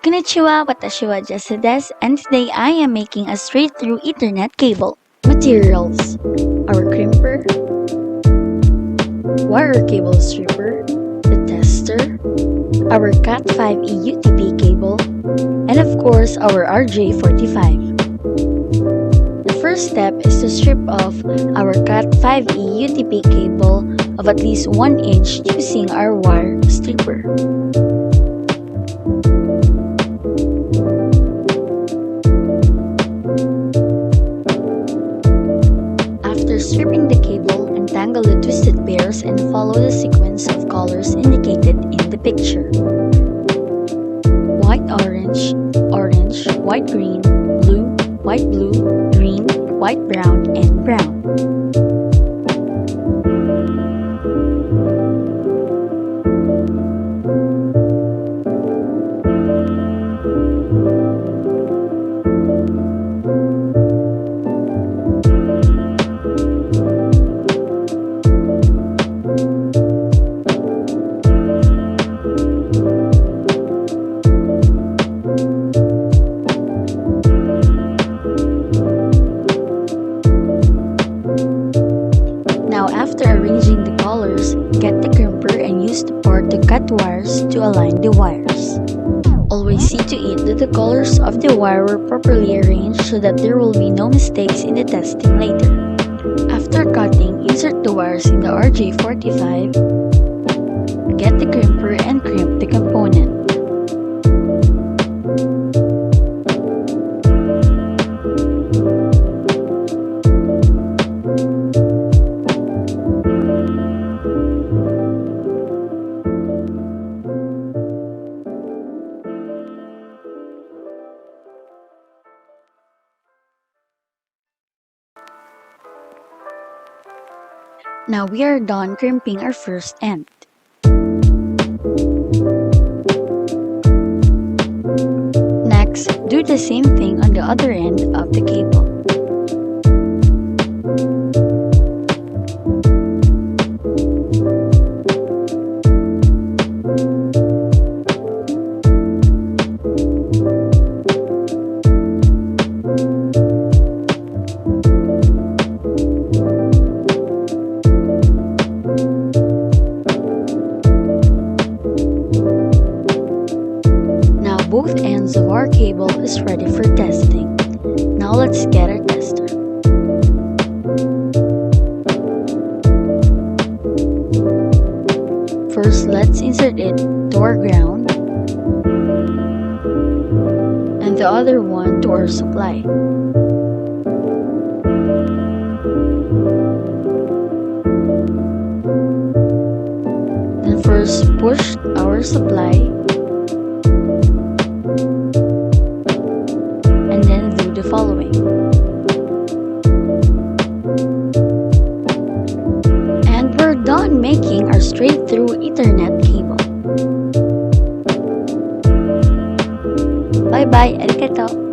Konnichiwa, watashi wa Jesse desu, and today I am making a straight-through Ethernet cable. Materials: our crimper, wire cable stripper, the tester, our CAT5E UTP cable, and of course our RJ45. The first step is to strip off our CAT5E UTP cable of at least 1 inch using our wire stripper. After stripping the cable, untangle the twisted pairs and follow the sequence of colors indicated in the picture. White-orange, orange, white-green, blue, white-blue, green, white-brown, and brown. Now after arranging the colors, get the crimper and use the part to cut wires to align the wires. Always see to it that the colors of the wire were properly arranged so that there will be no mistakes in the testing later. After cutting, insert the wires in the RJ45, get the crimper and crimp the component. Now we are done crimping our first end. Next, do the same thing on the other end of the cable. Both ends of our cable is ready for testing. Now let's get our tester. First, let's insert it to our ground and the other one to our supply. Then first push our supply and then do the following. And we're done making our straight-through Ethernet cable. Bye bye, arigato.